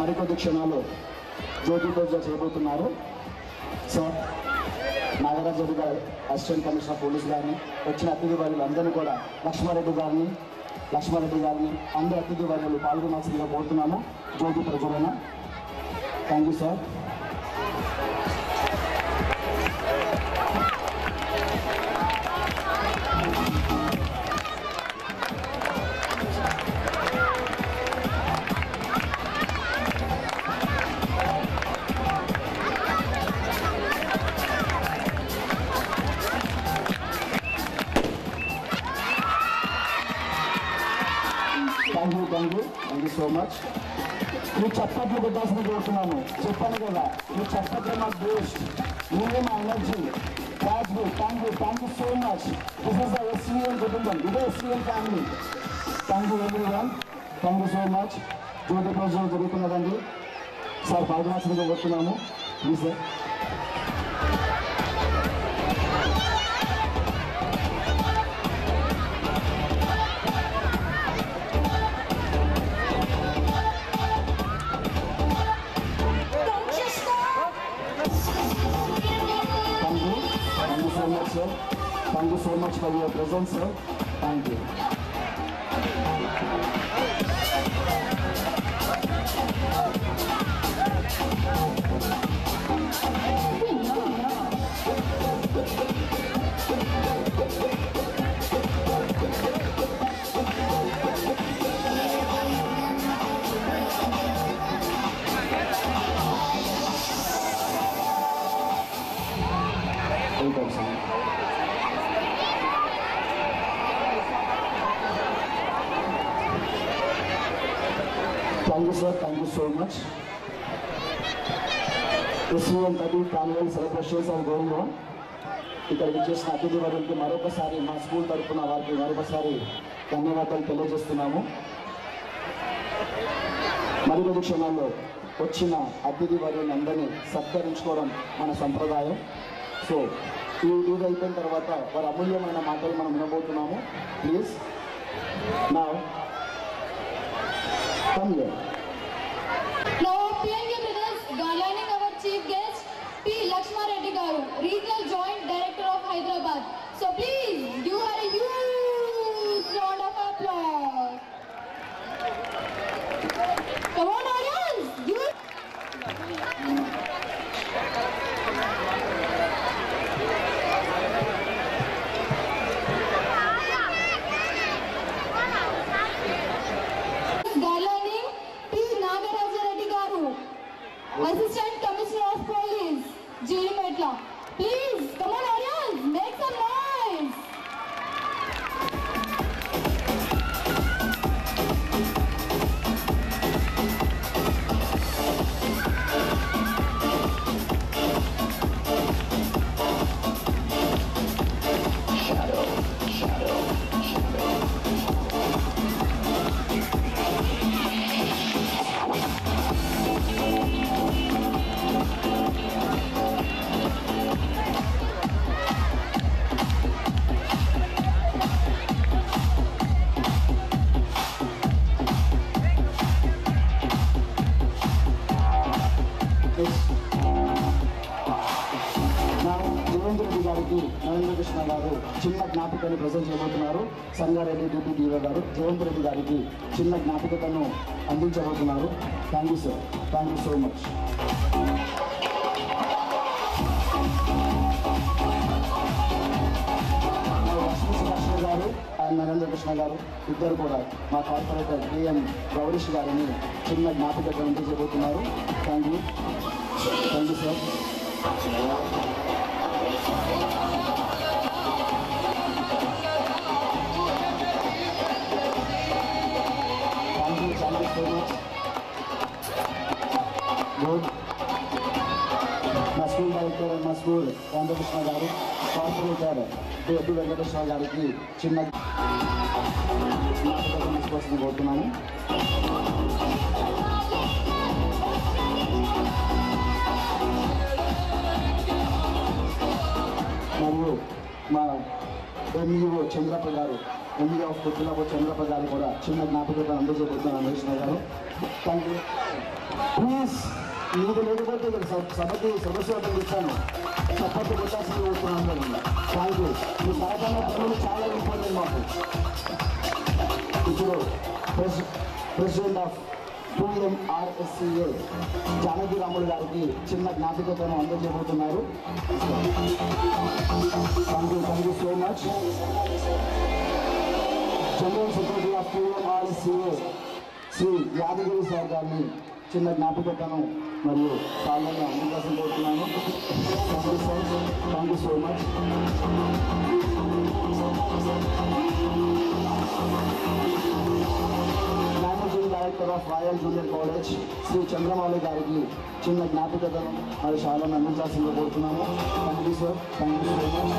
మరికొద్ది క్షణాలు జ్యోతి పూజ చేయబోతున్నారు. సార్ నాగరాజు గారు, అసిస్టెంట్ కమిషనర్ పోలీస్ గారిని, వచ్చిన అతిథి వర్యులందరినీ కూడా లక్ష్మారెడ్డి గారిని అందరు అతిథి వర్యులు పాల్గొనాల్సిందిగా కోరుతున్నాము. జ్యోతి ప్రజ్వలన. Thank you sir. Thank you so much. మీరు చప్పట్లు కొట్టాల్సిన కోరుతున్నాను. చెప్పాను కదా, మీరు చప్పట్లు మా బూస్ట్, మీరే మా energy. Thank you so much. This is the SVL కుటుంబం, ఇదే SVL family. Thank you everyone. Thank you so much. జ్యోతి పూజ జరుగుతున్నదండి. సార్ పాల్గొనాల్సిందిగా కోరుతున్నాము. Please sir. Sir, thank you so much for your presence, sir. Thank you. Thank you, sir. Thank you so much. SVM 30th annual celebrations are going on. ఇక్కడికి చేసిన అతిథి వర్యులకి మరొకసారి మా స్కూల్ తరఫున వారికి మరొకసారి ధన్యవాదాలు తెలియజేస్తున్నాము. మరికొద్ది క్షణాల్లో వచ్చిన అతిథి వర్యులందరినీ సత్కరించుకోవడం మన సంప్రదాయం. సో ఇది అయిపోయిన తర్వాత వారి అమూల్యమైన మాటలు మనం వినబోతున్నాము. Please now come here. Now PNK brothers garlanding our chief guest P. Lakshmareddy garu, Regional Joint Director of Hyderabad. So please give her a huge round of applause. Come on audience, give it. Assistant Commissioner of Police, Jirimetla. Please, come on audience, make some noise. Narendra Krishna గారు చిన్న జ్ఞాపికను present చేయబోతున్నారు. Sangareddy deputy EO గారు జయంత్ రెడ్డి గారికి చిన్న జ్ఞాపికను అందించబోతున్నారు. Thank you sir. Thank you so much. Lakshmi Subhash గారు and Narendra Krishna గారు ఇద్దరు కూడా మా కార్పొరేటర్ డిఎం గౌరీష్ గారిని చిన్న జ్ఞాపికను అందించబోతున్నారు. Thank you. Thank you sir. Thank you so much. Good. మా స్కూల్ డైరెక్టర్ అండ్ మా స్కూల్ రామకృష్ణ గారు, కార్పొరేటర్ డేటు వెంకటేశ్వర గారికి చిన్న జ్ఞాపకం తీసుకోవాల్సింది కోరుతున్నాను. మరియు మా ఎంఈఓ చంద్రప్ప గారు ఎంఈ ఆఫ్ కొద్దిలాపూర్ చంద్రప్రసాద్ గారు కూడా చిన్న జ్ఞాపకత అందజేయబోతున్నారు అమరేష్ణ గారు. Thank you. ప్లీజ్ మీరు లేకపోతే ఇక్కడ సభకి సదస్సులు ఇచ్చాను చప్పట్లు కొట్టాల్సింది కోరుతున్నాను. Thank you. మీ కార్యక్రమ పనులు చాలా ఇంపార్టెంట్ మాకు. ఇప్పుడు president of 2MRSCA Janaki Ramulu గారికి చిన్న జ్ఞాపికతను అందజేయబోతున్నారు. Thank you so much. General secretary of 2MRSCA Shri Yadagiri sir గారిని చిన్న జ్ఞాపికతను మరియు సాధారణ అవకాశం కోరుతున్నాను. Thank you sir. Thank you so much. Managing director of royal junior college Shri Chandramouli గారికి చిన్న జ్ఞాపికతను మరియు శాలను అందించాల్సిందిగా కోరుతున్నాము. థ్యాంక్ you sir. Thank you so మచ్.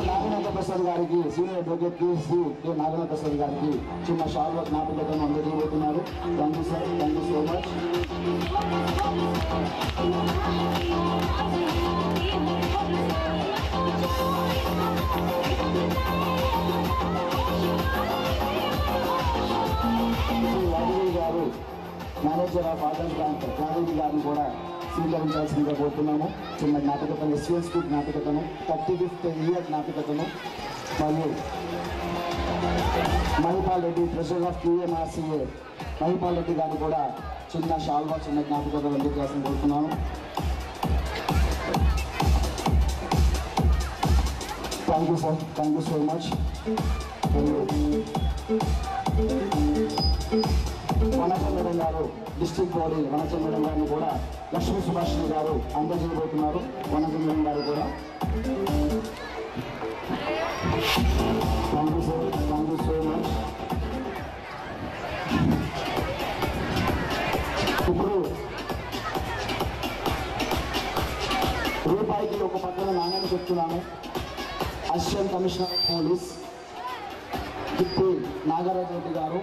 నాగనాథ ప్రసాద్ గారికి senior advocate Shri K Naganatha Prasad గారికి చిన్న శాల జ్ఞాపికతను అందజేయబోతున్నారు. Thank you sir. Thank you so much. Yadagiri గారు manager of orders bank Yadagiri గారిని కూడా స్వీకరించాల్సిందిగా కోరుతున్నాము. చిన్న జ్ఞాపికతను ఎస్విఎన్ స్కూల్ జ్ఞాపికతను 35th ఇయర్ జ్ఞాపికతను మరియు Mahipal Reddy president of 2MRCA Mahipal Reddy గారిని కూడా చిన్న షాల్వా చిన్న జ్ఞాపికతను అందించాల్సింది కోరుతున్నాను. Thank you sir. Thank you so much. Vanaja madam గారు డిస్ట్రిక్ట్ బాడీ వనజ మేడం గారిని కూడా లక్ష్మీ సుభాషిణి గారు అందజేయబోతున్నారు. వనజ మేడం గారు కూడా thank you sir. Thank you so much. ఇప్పుడు రూపాయికి ఒక పక్కన నాణ్యాన్ని చెప్తున్నాను. అసిస్టెంట్ కమిషనర్ ఆఫ్ పోలీస్ తిప్పి నాగరాజ్ రెడ్డి గారు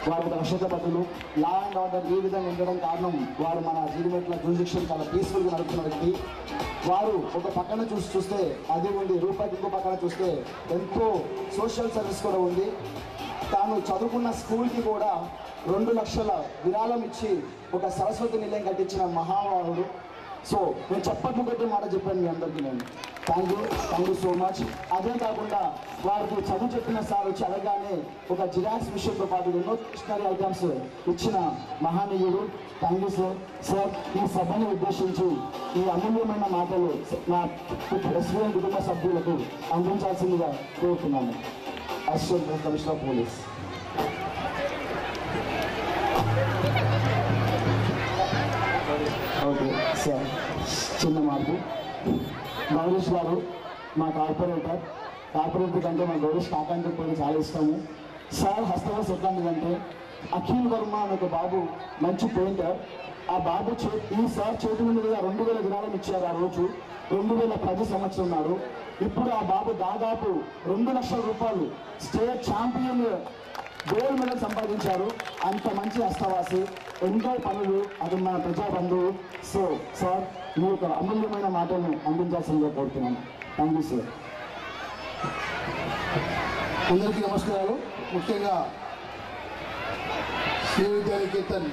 వారు రక్షక భటులు లా అండ్ ఆర్డర్ ఈ విధంగా ఉండడం కారణం వారు మన జీడిమెట్ల జ్యూరిడిక్షన్ చాలా పీస్ఫుల్గా నడుపుతున్న వ్యక్తి. వారు ఒక పక్కన చూస్తే అది ఉంది, రూపాయికి ఇంకో పక్కన చూస్తే ఎంతో సోషల్ సర్వీస్ కూడా ఉంది. తాను చదువుకున్న స్కూల్కి కూడా 2 లక్షల విరాళం ఇచ్చి ఒక సరస్వతి నిలయం కట్టించిన మహానుభావుడు. సో నేను చెప్పట్లు కొట్టే మాట చెప్పాను మీ అందరికీ నేను. Thank you so much. అదే కాకుండా వారికి చదువు చెప్పిన సార్ వచ్చి అడగానే ఒక జిరాక్స్ విషయంతో పాటు ఎన్నో స్టేషనరీ ఐటమ్స్ ఇచ్చిన మహానీయుడు. Thank you sir. సార్ ఈ సభను ఉద్దేశించి ఈ అమూల్యమైన మాటలు నా ప్రెసిడెంట్ కుటుంబ సభ్యులకు అందించాల్సిందిగా కోరుతున్నాను. Assistant commissioner of police. Okay sir. చిన్న మార్పు. గౌరీష్ గారు మా కార్పొరేటర్ కంటే మా గౌరీష్ కాకా అంటే కూడా చాలా ఇష్టము. సార్ హస్తవాస్ ఎట్లాంటిదంటే అఖిల్ వర్మ అనే ఒక బాబు మంచి పెయింటర్. ఆ బాబు ఈ సార్ చేతుల మీదుగా 2000 విరాళం ఇచ్చారు. ఆ రోజు 2010 సంవత్సరం నాడు. ఇప్పుడు ఆ బాబు దాదాపు 2 లక్షల రూపాయలు స్టేట్ ఛాంపియన్ గోల్డ్ మెడల్ సంపాదించారు. అంత మంచి హస్తవాసి, ఎన్నో పనులు, అది మన ప్రజాబంధువు. సో సార్ మీ యొక్క అమూల్యమైన మాటలను అందించాల్సిందిగా కోరుతున్నాను. Thank you sir. అందరికీ నమస్కారాలు. ముఖ్యంగా శ్రీ విద్యానికేతన్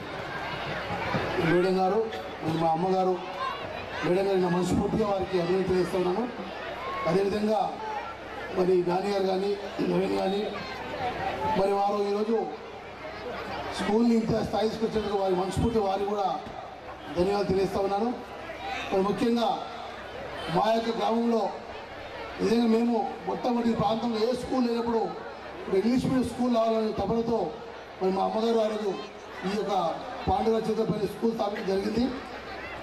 మేడం గారు, మా అమ్మగారు మేడం గారు నా మనస్ఫూర్తిగా వారికి అభినందన తెలియజేస్తున్నాను. అదేవిధంగా మరి నాని గారు కానీ నవీన్ కానీ మరి వారు ఈరోజు స్కూల్ని ఇంత స్థాయికి వచ్చేందుకు వారి మనస్ఫూర్తి వారికి కూడా ధన్యవాదాలు తెలియజేస్తా ఉన్నాను. మరి ముఖ్యంగా మా యొక్క గ్రామంలో నిజంగా మేము మొట్టమొదటి ప్రాంతంలో ఏ స్కూల్ లేనప్పుడు ఇంగ్లీష్ మీడియం స్కూల్ రావాలనే తపనతో మరి మా అమ్మగారు ఆ రోజు ఈ యొక్క పాండుగా చేతపల్లి స్కూల్ స్థాపించడం జరిగింది.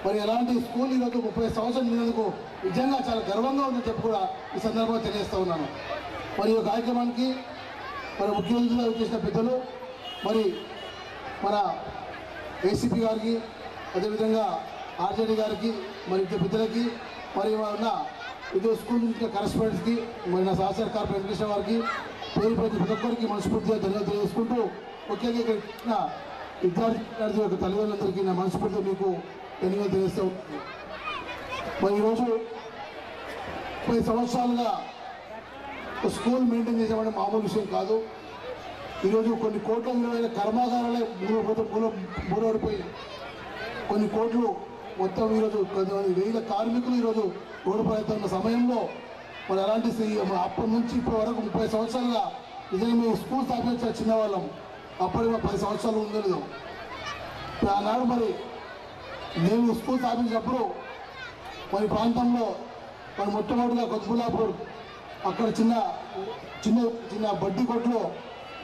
మరి అలాంటి స్కూల్ ఈరోజు 30 సంవత్సరాలు నిన్నందుకు నిజంగా చాలా గర్వంగా ఉందని చెప్పి కూడా ఈ సందర్భంగా తెలియజేస్తూ ఉన్నాను. మరి ఈ కార్యక్రమానికి మరి ముఖ్యమంత్రిగా చేసిన పెద్దలు మరి మన ఏసీపీ గారికి, అదేవిధంగా ఆర్జేడీ గారికి, మరి ఇద్దరు పెద్దలకి, మరి ఉన్న ఇదో స్కూల్ నుంచి కరెస్పాండెంట్స్కి, మరి నా సహచార కార్పొరేట్ వెంకటేశ్వర వారికి, పేరు ప్రతి ఒక్కరికి మనస్ఫూర్తిగా ధన్యవాదాలు తెలియజేసుకుంటూ ముఖ్యంగా ఇక్కడ విద్యార్థి యొక్క తల్లిదండ్రులందరికీ నా మనస్ఫూర్తిగా మీకు ధన్యవాదాలు తెలియజేస్తూ మరి ఈరోజు 10 సంవత్సరాలుగా స్కూల్ మెయింటైన్ చేసేవాడి మామూలు విషయం కాదు. ఈరోజు కొన్ని కోట్ల విలువైన కర్మాగారాలే మూలపడిపోయి కొన్ని కోట్లు మొత్తం ఈరోజు కొంతమంది వేల కార్మికులు ఈరోజు ఓడిపోతున్న సమయంలో మరి అలాంటి అప్పటి నుంచి ఇప్పటి వరకు 30 సంవత్సరాలుగా నిజంగా మేము స్కూల్ స్థాపించిన చిన్నవాళ్ళం. అప్పటికి 10 సంవత్సరాలు ఉండలేదు. ఆనాడు మరి మేము స్కూల్ స్థాపించినప్పుడు మరి ప్రాంతంలో మరి మొట్టమొదటిగా కొత్తబుల్లాపూర్ అక్కడ చిన్న చిన్న చిన్న బడ్డీ కొట్లో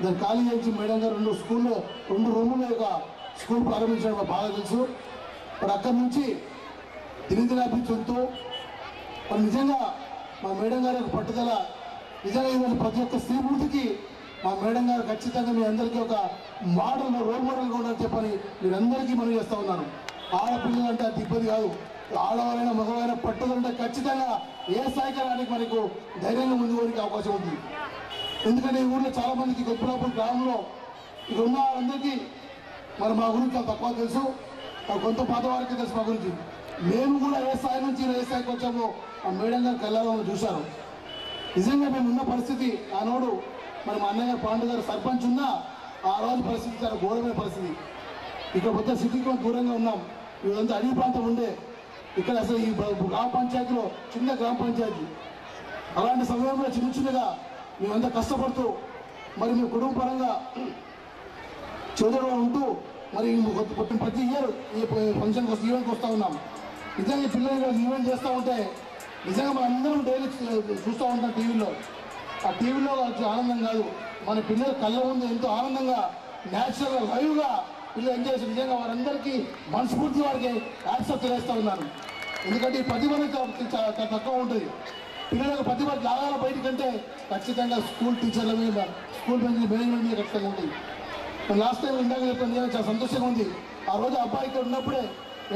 దాన్ని ఖాళీ చేసి మేడం గారు 2 రూములు ఒక స్కూల్ ప్రారంభించడం మాకు బాగా తెలుసు. మరి అక్కడి నుంచి దినదినాభివృద్ధి చెందుతూ మరి నిజంగా మా మేడం గారి యొక్క పట్టుదల నిజంగా ఈరోజు ప్రతి ఒక్క స్త్రీమూర్తికి మా మేడం గారు ఖచ్చితంగా మీ అందరికీ ఒక మోడల్ రోల్ మోడల్గా ఉండాలని చెప్పని మీరందరికీ మనం చేస్తూ ఉన్నాను. ఆడపిల్లలు అంటే అది ఇబ్బంది కాదు. ఆడవారైనా మగవారైనా పట్టుదల ఉంటే ఖచ్చితంగా ఏ స్థాయికి రానికి మనకు ధైర్యంగా ముందు పోనికి అవకాశం ఉంది. ఎందుకంటే ఈ ఊళ్ళో చాలా మందికి కొత్తపూర్ గ్రామంలో ఇక ఉన్న వాళ్ళందరికీ మరి మా గురించి చాలా తక్కువ తెలుసు, కొంత పాత వారికి తెలుసు మా గురించి. మేము కూడా ఏ స్థాయి నుంచి ఏ స్థాయికి వచ్చామో ఆ మేడం గారు కళ్ళలో చూశారు. నిజంగా మేము ఉన్న పరిస్థితి ఆనాడు మరి మా అన్నగారు పాండు గారు సర్పంచ్ ఉన్నా ఆ రోజు పరిస్థితి చాలా ఘోరమైన పరిస్థితి. ఇక్కడ మొత్తం సిటీకి దూరంగా ఉన్నాం. ఇదంతా అడవి ప్రాంతం ఉండే. ఇక్కడ అసలు ఈ గ్రామ పంచాయతీలో చిన్న గ్రామ పంచాయతీ. అలాంటి సమయంలో చిన్నగా మేమంతా కష్టపడుతూ మరి మేము కుటుంబ పరంగా చదువులో ఉంటూ మరి ప్రతి ఇయర్ ఈ ఫంక్షన్కి ఈవెంట్కి వస్తూ ఉన్నాం. నిజంగా పిల్లలు ఈవెంట్ చేస్తూ ఉంటే నిజంగా మనం అందరం డైలీ చూస్తూ ఉంటాం టీవీలో. ఆ టీవీలో వచ్చే ఆనందం కాదు, మన పిల్లల కళ్ళ ముందు ఎంతో ఆనందంగా న్యాచురల్గా లైవ్గా పిల్లలు ఎంజాయ్ చేసి నిజంగా వారందరికీ మనస్ఫూర్తి వారికి యాక్సెప్ట్ చేస్తూ ఉన్నాను. ఎందుకంటే ఈ ప్రతిభ తక్కువ ఉంటుంది. పిల్లలకు ప్రతిభ లాగాల బయటకంటే ఖచ్చితంగా స్కూల్ టీచర్ల మీద స్కూల్ మేనేజ్మెంట్ మీద ఖచ్చితంగా ఉంటుంది. లాస్ట్ టైం ఇందాక చెప్పాను, చాలా సంతోషంగా ఉంది. ఆ రోజు అబ్బాయి ఇక్కడ ఉన్నప్పుడే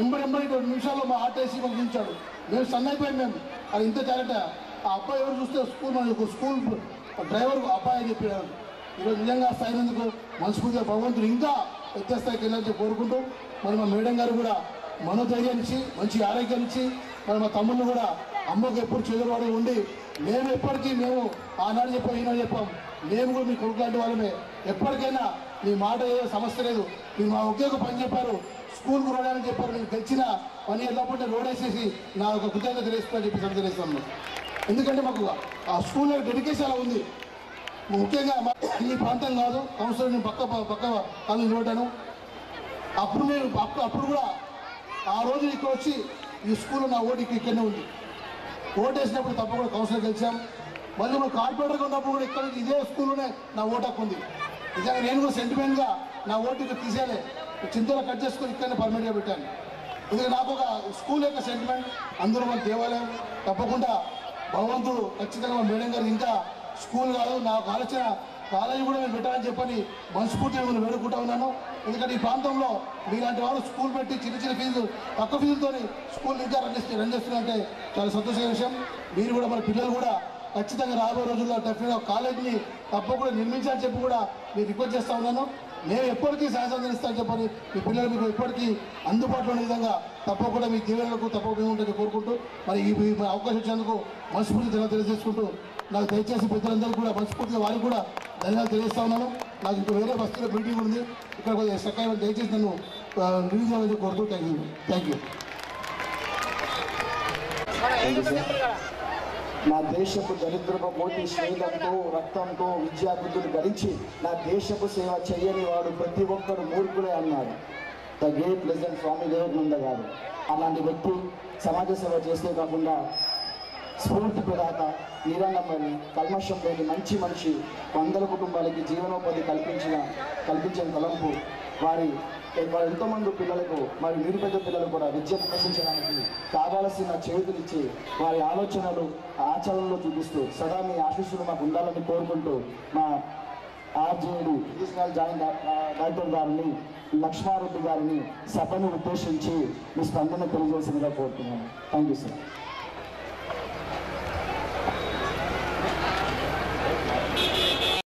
ఎంబడి 2 నిమిషాల్లో మా ఆర్టీసీ పంపించాడు. మేము సన్ అయిపోయాం. మేము అది ఇంత టాలెంట్. ఆ అబ్బాయి ఎవరు చూస్తే స్కూల్ డ్రైవర్ అబ్బాయి అని చెప్పాడు. ఈరోజు నిజంగా స్థాయినందుకు మనస్ఫూర్తిగా భగవంతుడు ఇంకా పెద్ద స్థాయికి వెళ్ళాలని కోరుకుంటూ మరి మా మేడం గారు కూడా మనోధైర్యాన్ని ఇచ్చి మంచి ఆరోగ్యాన్ని ఇచ్చి మరి మా తమ్ముళ్ళు కూడా అమ్మకు ఎప్పుడు చెదురువాడు ఉండి మేము ఎప్పటికీ మేము ఆనాడు చెప్పాం ఈనాడు చెప్పాం మేము కూడా మీ కొడుకు లాంటి వాళ్ళమే. ఎప్పటికైనా మీ మాట ఏదో సమస్య లేదు. మీరు మా ఒకే ఒక పని చెప్పారు, స్కూల్కి రోడని చెప్పారు. నేను తెచ్చిన 1 ఇయర్ లోపల రోడ్ వేసేసి నా ఒక కృతజ్ఞత తెలియస్తుందని చెప్పి తెలియస్తాను. ఎందుకంటే మాకు ఆ స్కూల్లో డెడికేషన్ అలా ఉంది. ముఖ్యంగా ఈ ప్రాంతం కాదు కౌన్సిలర్ నేను పక్క కాలం నిలబడ్డాను. అప్పుడు కూడా ఆ రోజు ఇక్కడ వచ్చి ఈ స్కూల్లో నా ఓటు ఇక్కడనే ఉంది. ఓటు వేసినప్పుడు తప్పకుండా కౌన్సిలర్ గెలిచాం. మళ్ళీ మనం కార్పొరేటర్గా ఉన్నప్పుడు కూడా ఇక్కడ ఇదే స్కూల్లోనే నా ఓటు హక్కు ఉంది. నిజంగా నేను కూడా సెంటిమెంట్గా నా ఓటు ఇక్కడ తీసేయాలి, చింతలో కట్ చేసుకొని ఇక్కడనే పర్మనెంట్గా పెట్టాను. ఎందుకంటే నాకు ఒక స్కూల్ యొక్క సెంటిమెంట్. అందులో మన దేవాలయం తప్పకుండా భగవంతుడు ఖచ్చితంగా మేడం గారు ఇంకా స్కూల్ కాదు నాకు ఆలోచన కాలేజీ కూడా నేను పెట్టాలని చెప్పని మనస్ఫూర్తిగా నేను వేడుకుంటా ఉన్నాను. ఎందుకంటే ఈ ప్రాంతంలో మీలాంటి వాళ్ళు స్కూల్ పెట్టి చిన్న ఫీజులు తక్కువ ఫీజులతో స్కూల్ ఇంకా రన్ చేస్తున్నారంటే చాలా సంతోషమైన విషయం. మీరు కూడా మన పిల్లలు కూడా ఖచ్చితంగా రాబోయే రోజుల్లో డెఫినెట్గా కాలేజీని తప్పకుండా నిర్మించాలని చెప్పి కూడా మీరు రిక్వెస్ట్ చేస్తూ ఉన్నాను. మేము ఎప్పటికీ సహాయం ఇస్తామని చెప్పని మీ పిల్లలు మీకు ఎప్పటికీ అందుబాటులో ఉన్న విధంగా తప్పకుండా మీ దీవెనలకు తప్పకుండా ఉంటుందని కోరుకుంటూ మరి ఈ అవకాశం ఇచ్చేందుకు మనస్ఫూర్తి తెలియజేసుకుంటూ నాకు దయచేసి పెద్దలందరికీ కూడా మనస్ఫూర్తిగా వారికి కూడా ధన్యవాదాలు తెలియజేస్తా ఉన్నాను. నాకు ఇంకా వేరే బస్తీలో మీటింగ్ ఉంది, ఇక్కడ కొద్దిగా సకాలం దయచేసి నన్ను రిలీజ్ అవ్వాలని కోరుతూ థ్యాంక్ యూ. నా దేశపు దరిద్రపు పోటీ శైలంతో రక్తంతో విద్యాబుద్ధులు గడించి నా దేశపు సేవ చెయ్యని వాడు ప్రతి ఒక్కరు మూర్ఖులే అన్నాడు the great legend Swami Vivekananda గారు. అలాంటి వ్యక్తి సమాజ సేవ చేస్తే కాకుండా స్ఫూర్తి ప్రదాత, నిరాళమని, కల్మషం లేని మంచి మనిషి, 100 కుటుంబాలకి జీవనోపాధి కల్పించిన తలంపు వారి ఎంతోమంది పిల్లలకు మరి నిరుపేద పిల్లలు కూడా విద్య ప్రదర్శించడానికి కావాల్సిన చేతులిచ్చి వారి ఆలోచనలు ఆచరణలో చూపిస్తూ సదా మీ ఆశీస్సులు మాకు ఉండాలని కోరుకుంటూ మా ఆర్జేడి అడిషనల్ జాయింట్ డైరెక్టర్ గారిని లక్ష్మారెడ్డి గారిని సభను ఉద్దేశించి మీ స్పందన తెలియజేసిందిగా కోరుతున్నాను. Thank you sir.